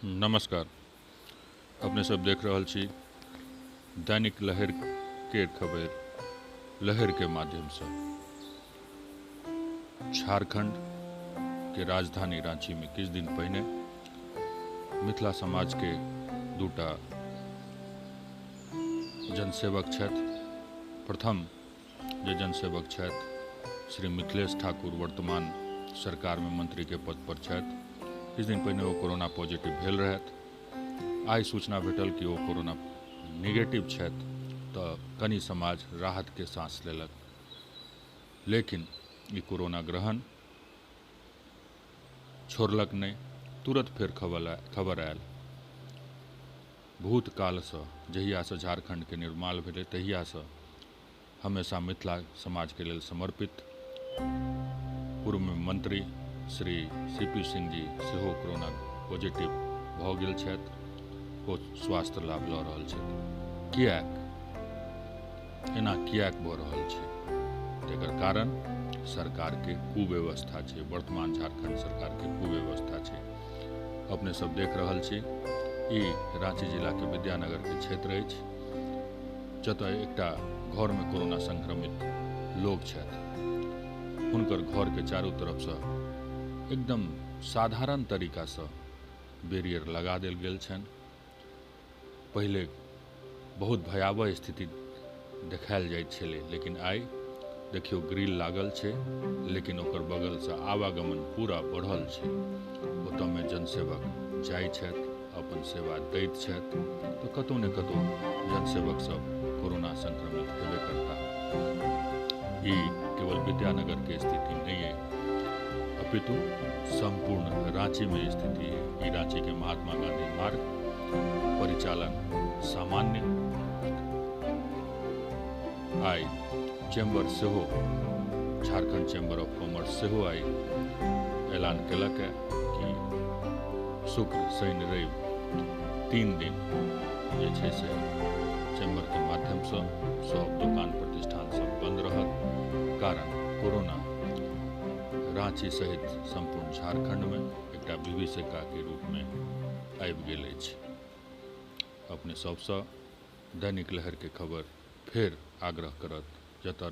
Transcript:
नमस्कार। अपने सब देख रहल छी दैनिक लहर के खबर लहर के माध्यम से। झारखंड के राजधानी रांची में किछ दिन पहिने मिथिला समाज के दूटा जनसेवक छथि। प्रथम जे जनसेवक छथि श्री मिथिलेश ठाकुर वर्तमान सरकार में मंत्री के पद पर छथि। किछ दिन पहिने वो कोरोना पॉजिटिव भेल रहथि। आइ सूचना भेटल कि वो कोरोना निगेटिव छथि तो कनि समाज राहत के सांस लेलक। लेकिन ई कोरोना ग्रहण छोड़लक नहीं। तुरंत फेर खबर आयल भूतकाल से जहिया से झारखंड के निर्माण भेलै तहिया से हमेशा मिथिला समाज के लेल समर्पित पूर्व मंत्री श्री सीपी सिंह जी सेहो कोरोना पॉजिटिव भऽ गेल छथि। ओ स्वास्थ्य लाभ लऽ रहल छथि। किएक एना किएक भऽ रहल छै? तेकर कारण सरकार के कुव्यवस्था छै। वर्तमान झारखंड सरकार के कुव्यवस्था छै। अपने सब देख रहल छी ई रांची जिला के विद्यानगर के क्षेत्र अछि जतऽ एकटा घर में कोरोना संक्रमित लोग छथि। हुनकर घर के चारू तरफ से एकदम साधारण तरीका से बैरियर लगा देल गेल छनि। पहिले बहुत भयावह स्थिति देखायल जाइत छलै, लेकिन आइ देखियो ग्रिल लागल छै, लेकिन ओकर बगल से आवागमन पूरा बढ़ल छै। ओतऽ में जनसेवक जाइ छथि, अपन सेवा दैत छथि, तो कतौ ने कतौ जनसेवक सब कोरोना संक्रमित हेबे करता। ई केवल विद्यानगर के स्थिति नहीं है, अपितु संपूर्ण रांची में स्थिति है। ई रांची के महात्मा गांधी मार्ग परिचालन सामान्य आई चेंबर सेहो झारखंड चेंबर ऑफ कॉमर्स सेहो आई ऐलान केलक है कि शुक्र शनि रवि 3 दिन जे छै से चेंबर के माध्यम से सब दुकान प्रतिष्ठान सब बंद रहत। कारण कोरोना रांची सहित संपूर्ण झारखंड में एकटा विभीषिका के रूप में आबि गेल अछि। अपने सबसे दैनिक लहर के खबर फेर आग्रह करत जतऽ